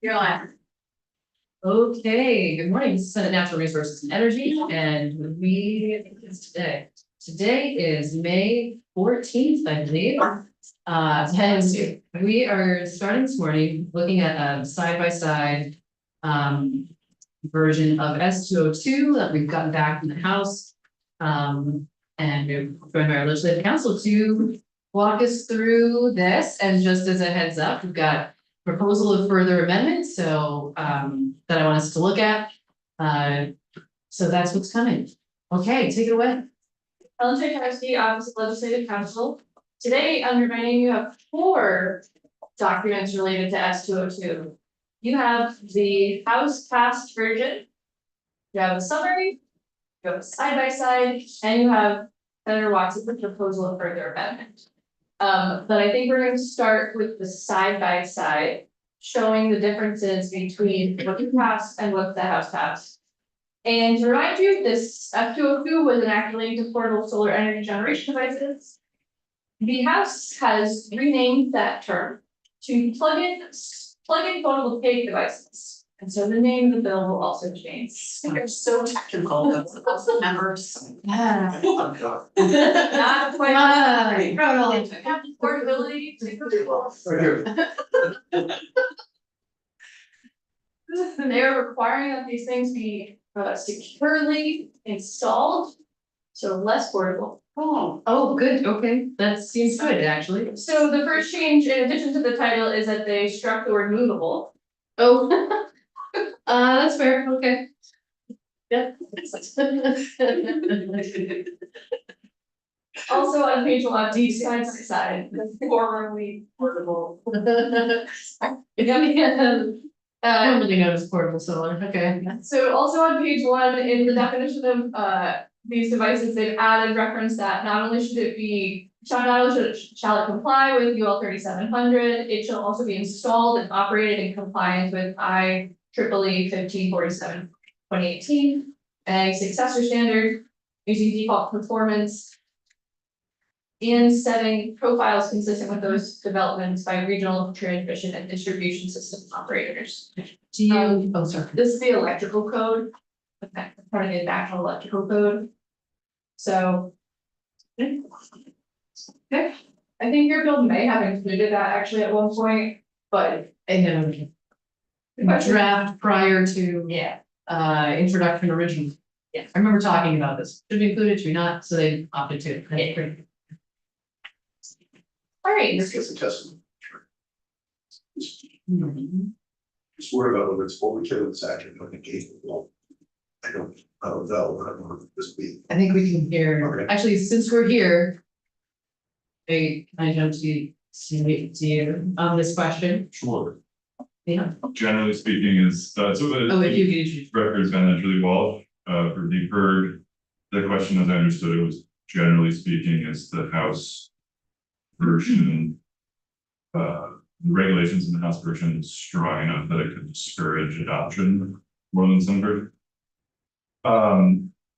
You're on. Okay, good morning, this is Senate Natural Resources and Energy, and today. Today is May 14th, I believe. And we are starting this morning looking at a side-by-side version of S202 that we've gotten back from the House. And we're joined by our legislative council to walk us through this. And just as a heads up, we've got proposal of further amendments, so that I want us to look at. So that's what's coming. Okay, take it away. Ellen Tchaikovsky, Office of Legislative Counsel. Today, under my name, you have 4 documents related to S202. You have the House passed version, you have a summary, you have a side-by-side, and you have Senator Watson's proposal of further amendment. But I think we're going to start with the side-by-side, showing the differences between what you passed and what the House passed. And to remind you, this S202 was enacted relating to portable solar energy generation devices. The House has renamed that term to plug-in photovoltaic devices. And so the name of the bill will also change. They're so technical, that's the members. Not quite. Have portability to people. They are requiring that these things be securely installed, so less portable. Oh, good, okay, that seems good, actually. So the first change, in addition to the title, is that they struck the word movable. Oh, that's fair, okay. Yep. Also on page 1, D side by side, formerly portable. I don't really notice portable solar, okay. So also on page 1, in the definition of these devices, they've added reference that not only shall it comply with UL 3700, it shall also be installed and operated in compliance with IEEE 1547 2018, a successor standard using default performance and setting profiles consistent with those developments by regional transmission and distribution system operators. Do you, oh, sorry. This is the electrical code, part of the actual electrical code. So. Okay, I think your bill may have included that actually at one point, but. I know. Draft prior to. Yeah. Introduction original. Yeah. I remember talking about this, should be included, should be not, so they opted to. Yeah. All right. This gets adjusted. Just worried about whether it's what we can this afternoon, I think, well, I don't know, I don't know this week. I think we can hear, Okay. actually, since we're here. Can I jump to you on this question? Sure. Yeah. Generally speaking is, so Oh, if you the could introduce. Representative Julie Walsh, for the heard, the question as I understood it was generally speaking is the House version. The regulations in the House version is strong enough that it could discourage adoption more than some version.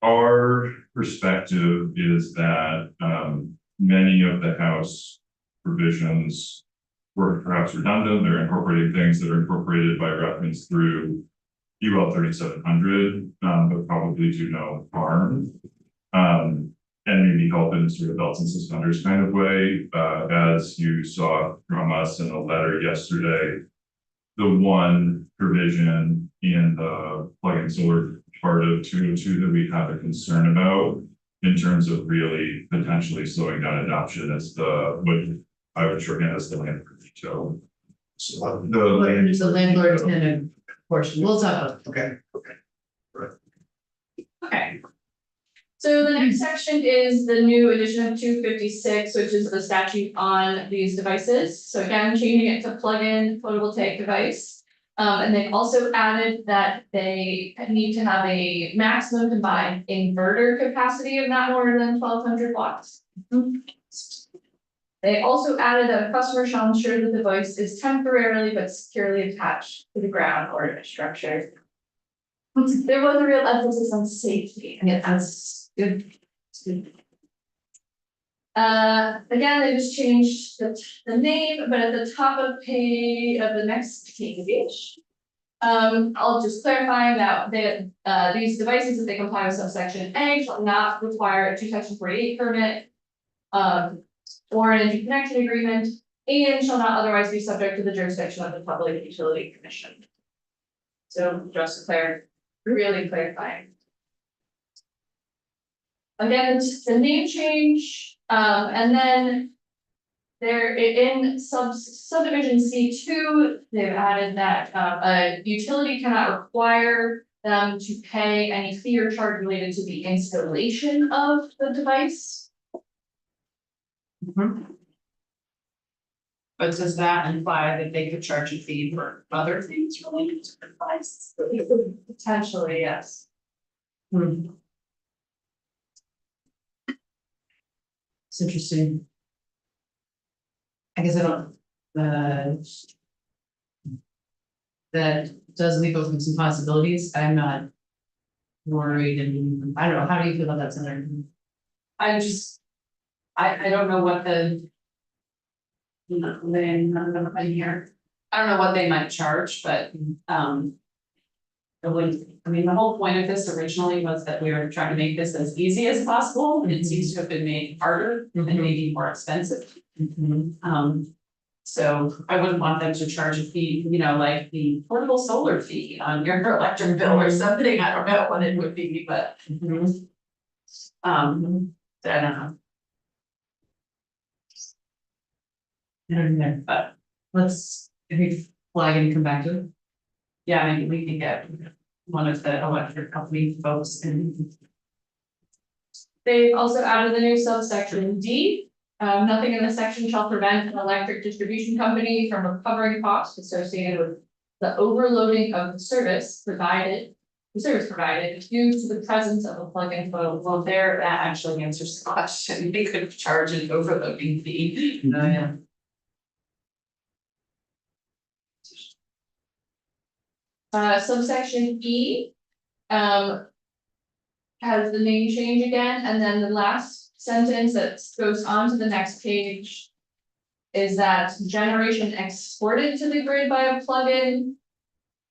Our perspective is that many of the House provisions were perhaps redundant. They're incorporating things that are incorporated by reference through UL 3700, but probably do no harm. And maybe help in sort of belts and suspenders kind of way, as you saw from us in a letter yesterday. The one provision in the plug-in solar part of 202 that we have a concern about in terms of really potentially slowing down adoption is what I would shorthand as the landlord veto. So, The Landlord tenant portion, we'll talk about it. okay. Okay. So the next section is the new edition of 256, which is the statute on these devices. So again, changing it to plug-in photovoltaic device. And they've also added that they need to have a maximum combined inverter capacity of not more than 1200 watts. They also added that a customer shall ensure the device is temporarily but securely attached to the ground or a structure. There was a real emphasis on safety. Yeah, that's good. Again, they just changed the name, but at the top of the next page, I'll just clarify that these devices, if they comply with subsection A, shall not require a section 48 permit. Or an interconnection agreement, and shall not otherwise be subject to the jurisdiction of the Public Utility Commission. So just really clarifying. Again, the name change, and then there in subdivision C2, they've added that a utility cannot require them to pay any fee or charge related to the installation of the device. But does that imply that they could charge a fee for other things related to the device? Potentially, yes. It's interesting. I guess I don't, that does leave open some possibilities. I'm not worried, and I don't know, how do you feel about that, Senator? I just, I don't know what the. Here, I don't know what they might charge, but, the whole point of this originally was that we were trying to make this as easy as possible, and it seems to have been made harder and maybe more expensive. So I wouldn't want them to charge a fee, like the portable solar fee on your electric bill or something, I don't know what it would be, but. I don't know. I don't know, but let's, if we flag it and come back to it. Yeah, maybe we can get one of the electric company folks and. They've also added the new subsection D. Nothing in this section shall prevent an electric distribution company from recovering costs associated with the overloading of the service provided due to the presence of a plug-in photo. Well, there, that actually answers the question, they could charge an overloading fee. Oh, yeah. Subsection E. Has the name change again, and then the last sentence that goes on to the next page. Is that generation exported to the grid by a plug-in.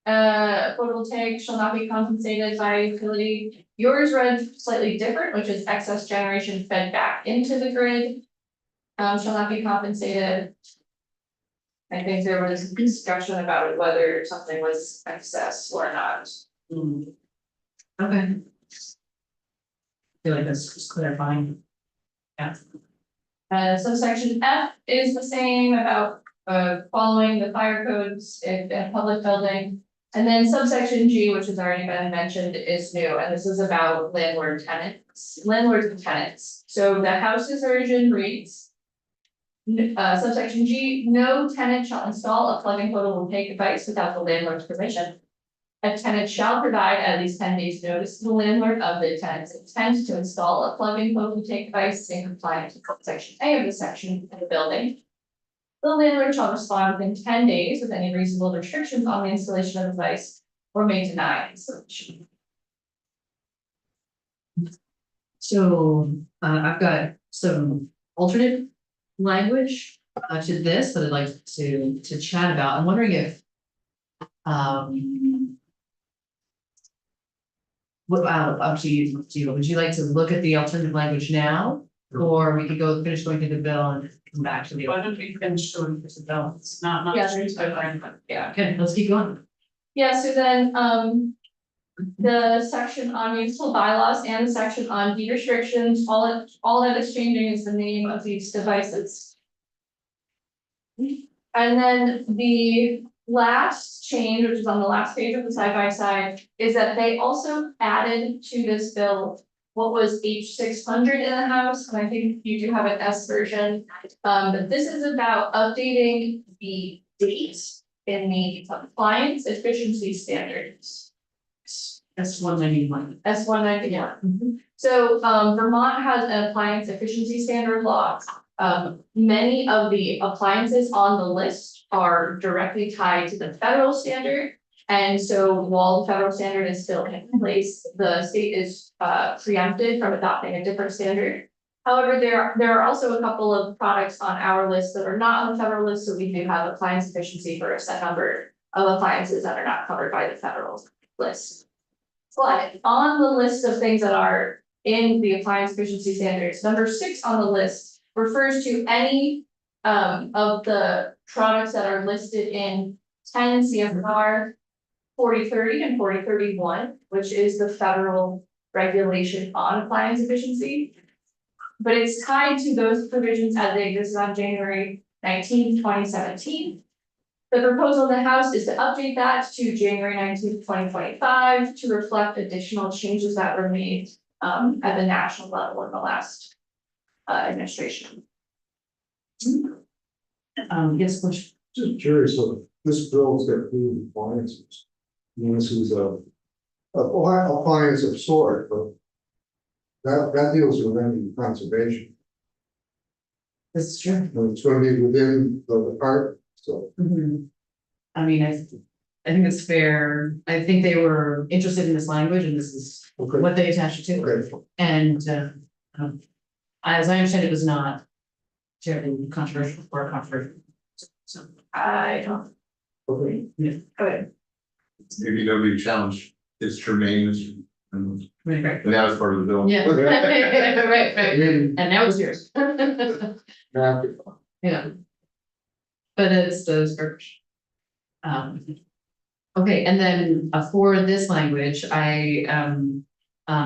Photovoltaic shall not be compensated by utility. Yours read slightly different, which is excess generation fed back into the grid. Shall not be compensated. I think there was discussion about whether something was excess or not. Okay. I feel like that's just clarifying. Yeah. Subsection F is the same about following the fire codes in a public building. And then subsection G, which has already been mentioned, is new, and this is about landlords and tenants. So the house's version reads. Subsection G, no tenant shall install a plug-in photovoltaic device without the landlord's permission. A tenant shall provide at least 10 days notice to the landlord of the tenant's intent to install a plug-in photovoltaic device in compliance with section A of the section of the building. The landlord shall respond within 10 days with any reasonable restrictions on the installation of the device or may deny installation. So, I've got some alternate language to this that I'd like to chat about. I'm wondering if what, up to you, would you like to look at the alternative language now? Or we could finish going through the bill and come back to the. Why don't we finish going through the bill, it's not. Yeah, there's no line, but yeah. Okay, let's keep going. Yeah, so then, the section on municipal bylaws and the section on deed restrictions, all that is changing is the name of these devices. And then the last change, which is on the last page of the side by side, is that they also added to this bill what was H600 in the House, and I think you do have an S version. But this is about updating the date in the compliance efficiency standards. S191. S191. So Vermont has an appliance efficiency standard law. Many of the appliances on the list are directly tied to the federal standard. And so while the federal standard is still in place, the state is preempted from adopting a different standard. However, there are also a couple of products on our list that are not on the federal list, so we do have appliance efficiency for a set number of appliances that are not covered by the federal list. But on the list of things that are in the appliance efficiency standards, number 6 on the list refers to any of the products that are listed in 10 CFR 4030 and 4031, which is the federal regulation on appliance efficiency. But it's tied to those provisions as they existed on January 19th, 2017. The proposal in the House is to update that to January 19th, 2025 to reflect additional changes that were made at the national level in the last administration. Yes, Bush. Just curious, so this bill's got food appliances. And this is a appliance of sort, but that deals with energy conservation. This is true. And it's gonna be within the department, so. Mhm. I mean, I think it's fair. I think they were interested in this language and this is Okay. what they attached it to. Okay. And as I understand, it was not terribly controversial or controversial. So, I don't, Okay. okay, Maybe nobody challenged its germane, and right. that was part of the bill. Yeah, right. I mean, And that was yours. after- Yeah. But it's those garbage. Okay, and then for this language, I am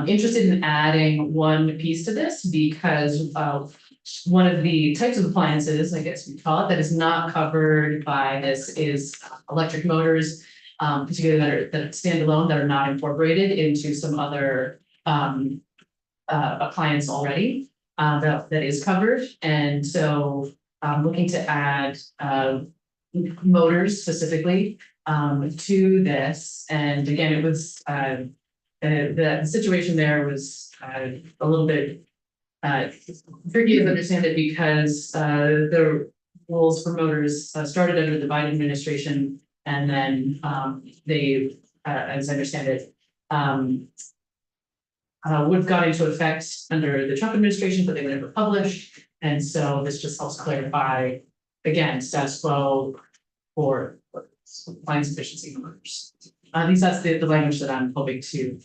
interested in adding one piece to this because one of the types of appliances, I guess we call it, that is not covered by this is electric motors, particularly that stand alone, that are not incorporated into some other appliance already that is covered. And so I'm looking to add motors specifically to this. And again, it was the situation there was a little bit tricky to understand it because the rules for motors started under the Biden administration, and then they, as I understand it, would have gone into effect under the Trump administration, but they were never published. And so this just helps clarify, again, status quo for appliance efficiency motors. At least that's the language that I'm hoping to.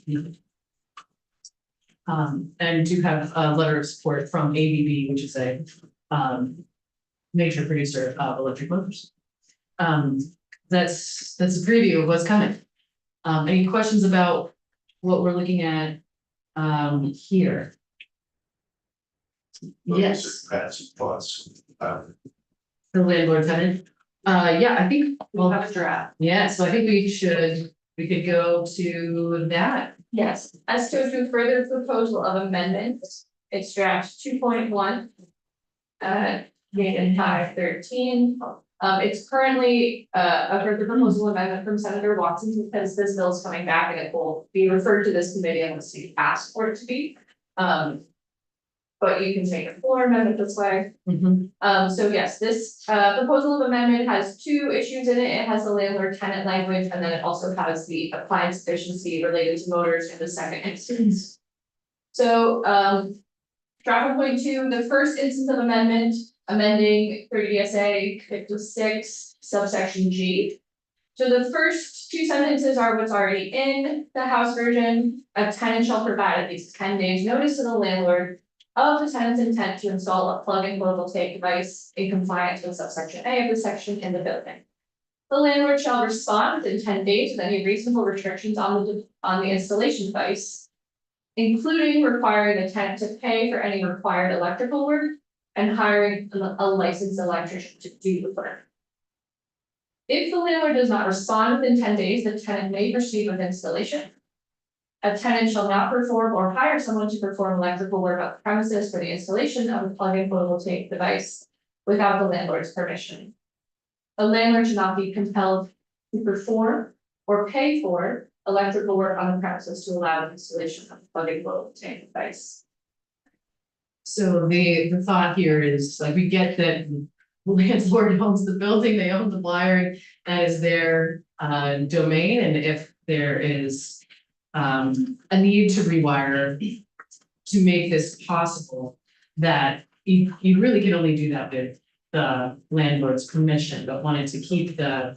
And do have a letter of support from ABB, which is a major producer of electric motors. That's a preview of what's coming. Any questions about what we're looking at here? Yes, That's plus. the landlord tenant. Yeah, I think, we'll well, have a draft. yeah, so I think we could go to that. Yes, as to do further proposal of amendments, it's draft 2.1. Dated 5/13. It's currently a the proposal amendment from Senator Watson because this bill is coming back and it will be referred to this committee unless you ask for it to be. But you can make a floor amendment this way. So yes, this proposal of amendment has 2 issues in it. It has the landlord tenant language, and then it also has the appliance efficiency related to motors in the second instance. So draft 1.2, the first instance of amendment, amending 30 DSA 56 subsection G. So the first 2 sentences are what's already in the House version. A tenant shall provide at least 10 days notice to the landlord of the tenant's intent to install a plug-in photovoltaic device in compliance with subsection A of the section in the building. The landlord shall respond within 10 days with any reasonable restrictions on the installation device, including requiring the tenant to pay for any required electrical work and hiring a licensed electrician to do the work. If the landlord does not respond within 10 days, the tenant may proceed with installation. A tenant shall not perform or hire someone to perform electrical work on the premises for the installation of a plug-in photovoltaic device without the landlord's permission. The landlord should not be compelled to perform or pay for electrical work on the premises to allow the installation of a plug-in photovoltaic device. So the thought here is, like, we get that the landlord owns the building, they own the wiring, that is their domain, and if there is a need to rewire to make this possible, that you really can only do that with the landlord's permission, but wanted to keep the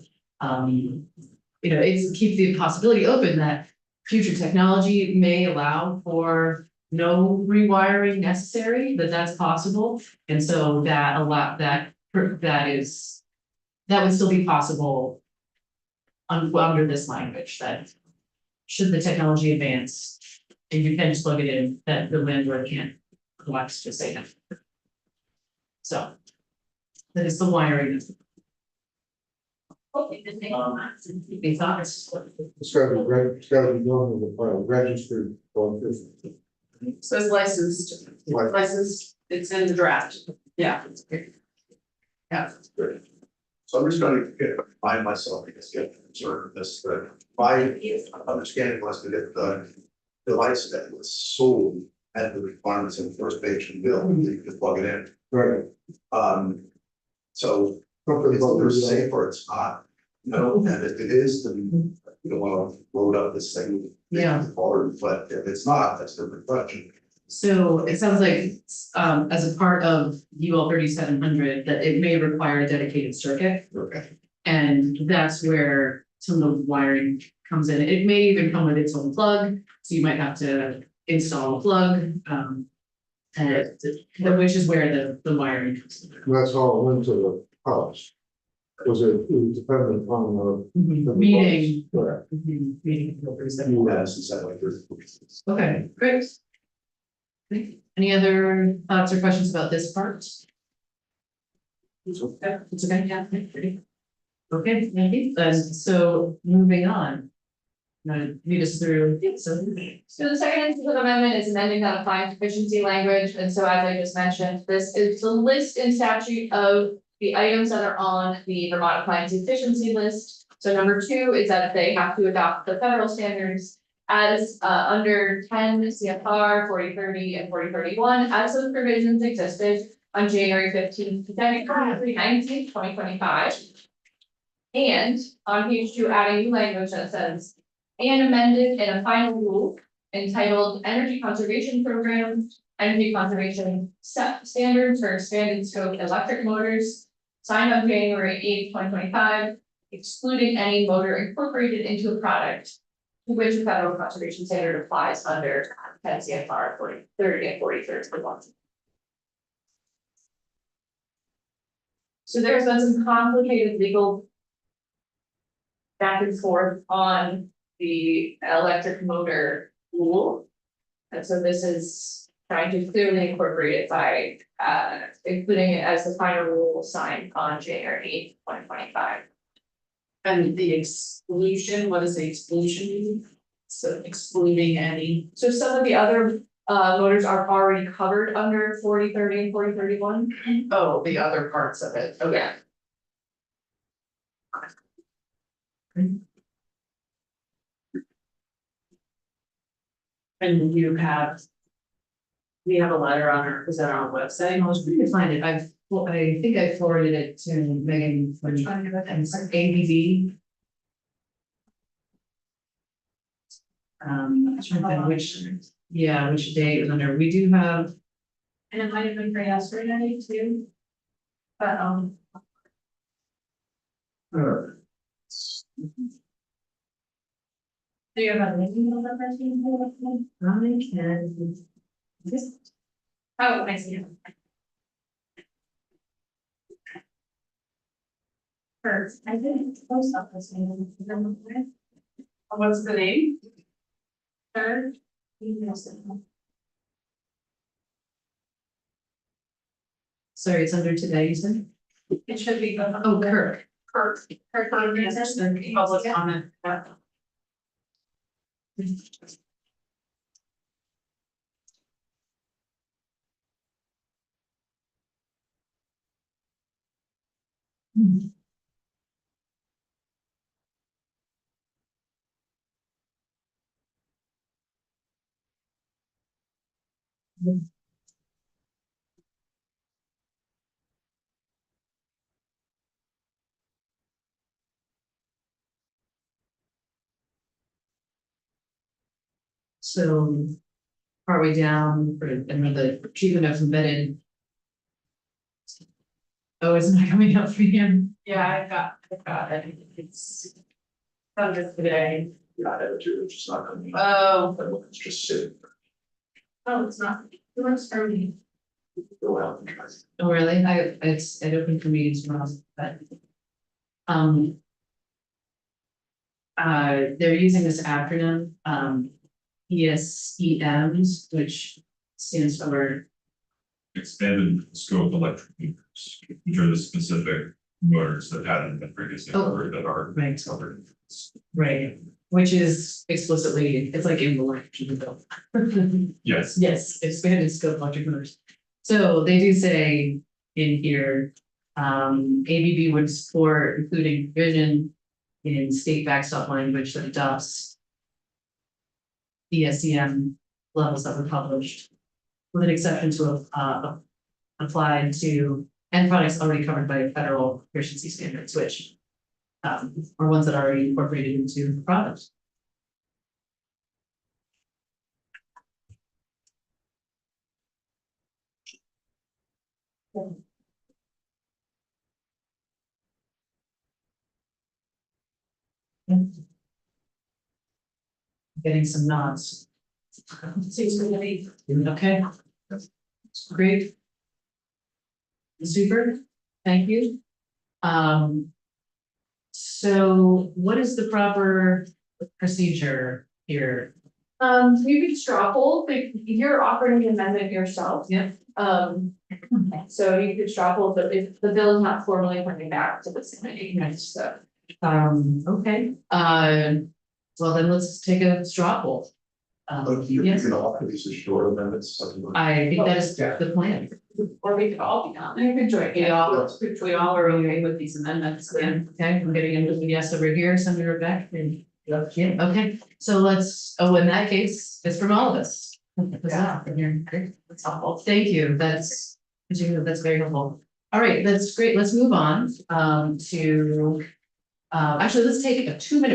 It's keep the possibility open that future technology may allow for no rewiring necessary, that's possible. And so that that would still be possible under this language, that should the technology advance, and you can just plug it in, that the landlord can't otherwise just say no. So that is the wiring. Any thoughts? It's gotta be it's gotta be done with the registered electricity. Says licensed, Like, licensed, it's in the draft, yeah. Yeah. So I'm just gonna find myself, because get concerned with this, that my understanding was that if the device that was sold had the requirements in the first page of the bill, you could plug it in. right. So Something it's about either this, safe or it's not. No, and if it is, then you don't wanna load up this thing. Yeah. Hard, but if it's not, that's a different question. So it sounds like, as a part of UL 3700, that it may require a dedicated circuit. Okay. And that's where some of the wiring comes in. It may even come with its own plug, so you might have to install a plug. Which is where the wiring comes in. that's all into the house. Was it was dependent upon the. Meeting. Correct. Meeting. US is that like there's. Okay, great. Any other thoughts or questions about this part? It's okay, yeah. Okay, thank you. And so moving on. Lead us through. So the second instance of amendment is amending that appliance efficiency language, and so as I just mentioned, this is the list in statute of the items that are on the Vermont appliance efficiency list. So number 2 is that they have to adopt the federal standards as under 10 CFR 4030 and 4031, as those provisions existed on January 15th, 19th, 2025. And on page 2, adding new language that says, and amended in a final rule entitled Energy Conservation Program, Energy Conservation Standards for Expanded Scope Electric Motors, signed on January 8th, 2025, excluding any motor incorporated into a product to which a federal conservation standard applies under 10 CFR 4030 and 4031. So there's been some complicated legal back and forth on the electric motor rule. And so this is trying to clearly incorporate it by including it as the final rule signed on January 8th, 2025. And the exclusion, what does the exclusion mean? So excluding any, So some of the other motors are already covered under 4030 and 4031. oh, the other parts of it, okay. And you have. We have a letter on our, is that on our website? I was trying to find it. I think I forwarded it to Megan when and it's ABB. I'm trying to find which day it was under. We do have. And it might have been for yesterday too. But do you have a meeting on that person? I can. Oh, I see. First, I didn't post office name. What's the name? Third. Sorry, it's under today, you said? It should be. Oh, Kirk. Kirk. Public comment. So partway down for another treatment of embedded Oh, it's not coming up for you? Yeah, I've got it, it's. Under today. Yeah, I have it too, it's just not coming. Oh, It's just sitting, Oh, it's not, it works for me. go out and try. Oh, really? It opened for me as well, but. They're using this acronym, ESEMs, which stands for, Expanded scope electric motors, which are the specific motors that hadn't been previously covered that are right, covered. right, which is explicitly, it's like in the electric bill. Yes, Yes, expanded scope electric motors. So they do say in here, ABB would support including provision in state backstop language that adopts ESEM levels that were published, with an exception to applied to end products already covered by federal efficiency standards, which are ones that are already incorporated into the product. Getting some nods. Seems to be. Okay. Great. Super, thank you. So what is the proper procedure here? You could straw poll, but you're offering the amendment yourself. Yeah. So you could straw poll, but if the bill is not formally coming back to this committee, Right. so. Okay, well then let's take a straw poll. But you Yes, can offer these as short amendments, something like. I think that is the plan. Or we could all be on there, you could join, We all are okay with these amendments, yeah, okay, I'm getting into the yes over here, Senator Beck, and. Yeah, okay, so let's, in that case, it's from all of us. Yeah. That's helpful, thank you, that's very helpful. All right, that's great, let's move on, to, actually, let's take a 2-minute